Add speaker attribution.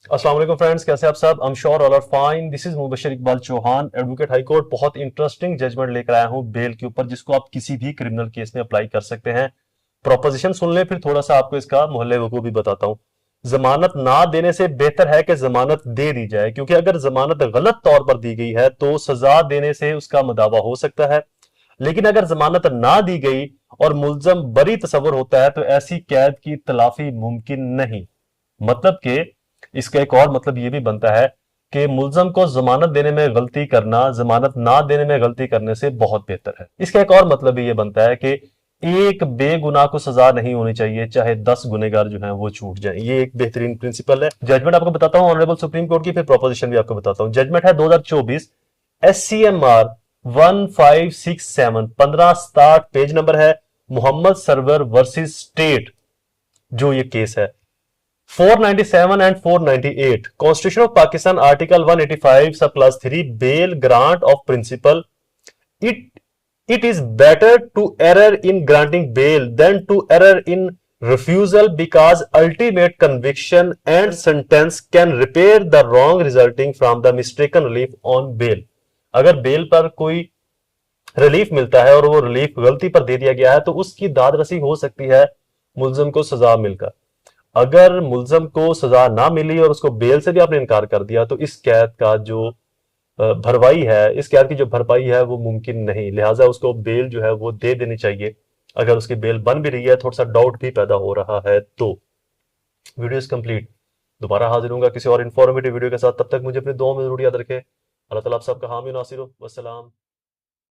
Speaker 1: अस्सलाम वालेकुम फ्रेंड्स, कैसे आप सब? I am sure all are fine. This is Mubashar Iqbal Chauhan, advocate high court. बहुत इंटरेस्टिंग जजमेंट लेकर आया हूं बेल के ऊपर, जिसको आप किसी भी क्रिमिनल केस में अप्लाई कर सकते हैं। प्रोपोजिशन सुन ले, फिर थोड़ा सा आपको इसका मोहल्ले वकूअ भी बताता हूं। जमानत ना देने से बेहतर है कि जमानत दे दी जाए, क्योंकि अगर जमानत गलत तौर पर दी गई है तो सजा देने से उसका मदावा हो सकता है। लेकिन अगर जमानत ना दी गई और मुल्जम बरी तस्वर होता है तो ऐसी कैद की तलाफी मुमकिन नहीं। मतलब कि इसका एक और मतलब यह भी बनता है कि मुल्जम को जमानत देने में गलती करना जमानत ना देने में गलती करने से बहुत बेहतर है। इसका एक और मतलब भी यह बनता है कि एक बेगुनाह को सजा नहीं होनी चाहिए, चाहे 10 गुनेगार जो हैं वो छूट जाए। ये एक बेहतरीन प्रिंसिपल है। जजमेंट आपको बताता हूं ऑनरेबल सुप्रीम कोर्ट की, फिर प्रोपोजिशन भी आपको बताता हूं। जजमेंट है 2024 SCMR 1567 1567, पेज नंबर है। मोहम्मद सरवर वर्सेस स्टेट जो ये केस है। 497 and 498 constitution of Pakistan article 185 sub class 3 bail grant of principle. It it is better to error in granting bail than to error in refusal because ultimate conviction and sentence can repair the wrong resulting from the mistaken relief on bail। अगर bell पर कोई relief मिलता है और वो relief गलती पर दे दिया गया है तो उसकी दाद रसी हो सकती है मुल्जिम को सजा मिलकर। अगर मुल्जिम को सजा ना मिली और उसको बेल से भी आपने इनकार कर दिया तो इस कैद का जो भरपाई है, इस कैद की जो भरपाई है वो मुमकिन नहीं। लिहाजा उसको बेल जो है वो दे देनी चाहिए। अगर उसकी बेल बन भी रही है, थोड़ा सा डाउट भी पैदा हो रहा है तो। Video is complete. दोबारा हाजिर होऊंगा किसी और इन्फॉर्मेटिव वीडियो के साथ। तब तक मुझे अपनी दुआ में जरूर याद रखें। अल्लाह ताला आप सबका हामी नासिर हो। वस्सलाम।